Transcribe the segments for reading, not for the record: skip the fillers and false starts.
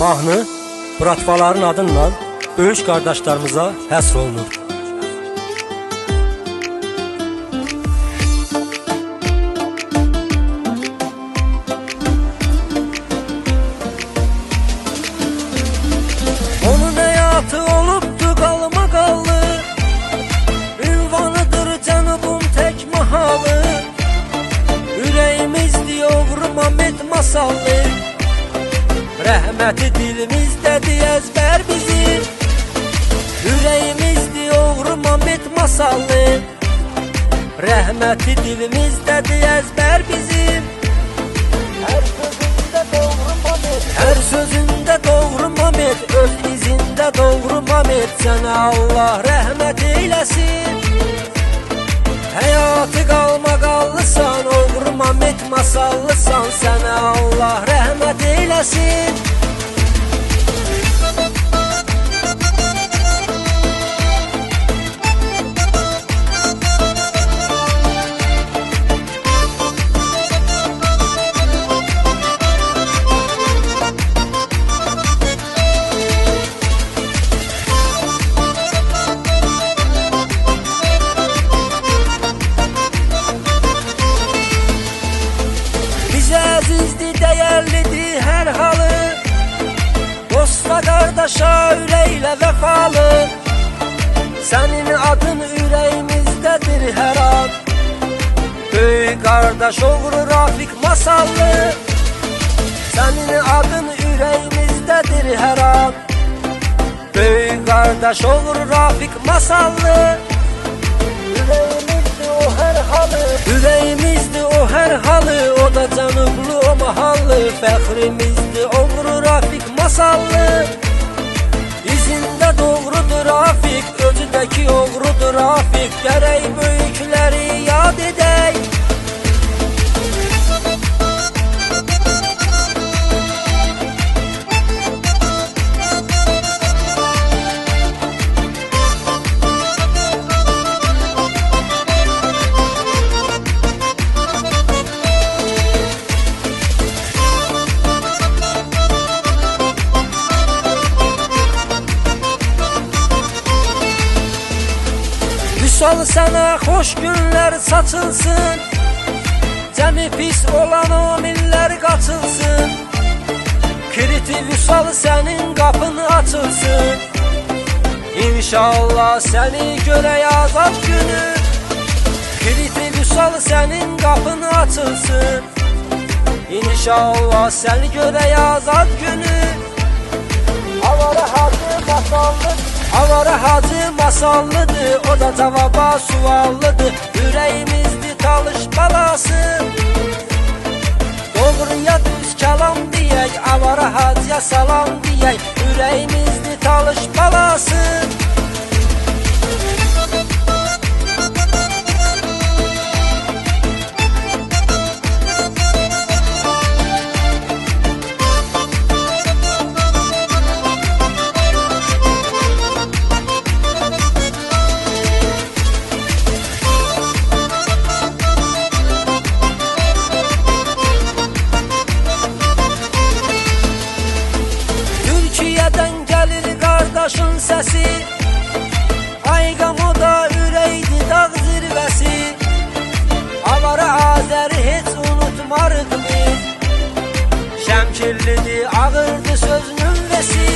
Mahnı bratvaların adından böyük qardaşlarımıza həsr olunur. Onun həyatı olubdu qalmaqallı, ünvanıdır cənubun tək mahalı. Ürəyimizdi oğru Mamet masallı, rəhməti dilimizdədir əzbər bizim. Ürəyimizdi oğru Mamet masallı, rəhməti dilimizdədir əzbər bizim. Hər sözündə doğru Mamet, öz izində doğru Mamet. Sənə Allah rəhmət eyləsin. Həyatı qalmaqallısan, oğru Mamet masallısan. Sənə Allah rəhmət eyləsin. Əzizdir, dəyərlidir hər halı, dosta, qardaşa ürəklə vəfalı. Sənin adın ürəyimizdədir hər an, böyük qardaş oğru Rafiq masallı. Sənin adın ürəyimizdədir hər an, böyük qardaş oğru Rafiq masallı. Ürəyimizdir o hər halı, o da canıqlı o mahallı. Fəxrimizdir oğru Rafiq masallı. İzində doğrudur Rafiq, özüdəki oğrudur Rafiq. Gərək böyükləri yad edək. Vüsal sənə xoş günlər saçılsın, cəmi pis olan o millər qaçılsın. Kiriti Vüsal sənin qapını açılsın, İnşallah səni görək azad günü. Kiriti Vüsal sənin qapını açılsın, İnşallah səni görək azad günü. Avara hacı masallıdır, avara hacı masallıdır, o da cavaba suallıdır. Ürəyimizdir talış balası, doğruya düz kəlam deyək, avara hacıya salam deyək. Ürəyimizdir talış balası. Türkiyədən gəlir qardaşın səsi, Ayqamoda ürəkdi dağ zirvəsi. Avara Azəri heç unutmarıq biz, Şəmkirlidir ağırdı sözünün vəsi.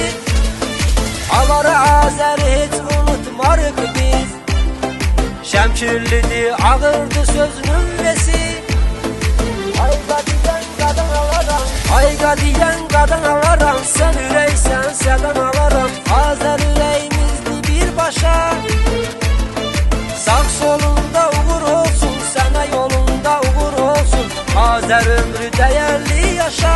Avara Azəri heç unutmarıq biz, Şəmkirlidir ağırdı sözünün vəsi. Ayqa deyən qadan alaram, sən ürəksən sədən alaram. Azər ürəyimizdir birbaşa, sağ solunda uğur olsun, sənə yolunda uğur olsun. Azər ömrü dəyərli yaşa.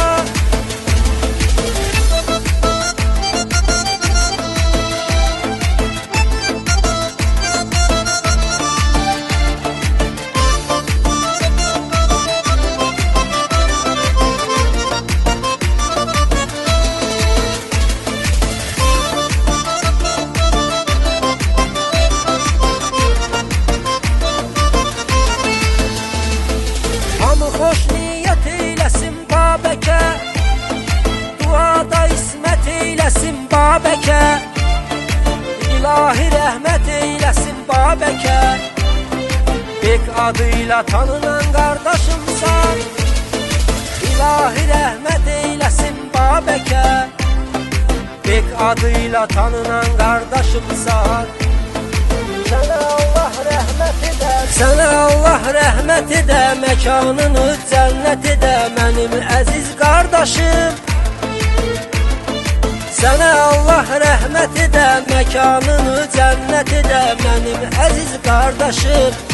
Babəkə. İlahi rəhmət eyləsin Babəkə. Bek adıyla tanınan qardaşımsan. İlahi rəhmət eyləsin Babəkə. Bek adıyla tanınan qardaşımsan. Sənə Allah rəhmət edə, sənə Allah rəhmət edə, məkanını cənnət edə mənim əziz qardaşım. Sənə Allah rəhmət edə, məkanını cənnət edə mənim əziz qardaşım.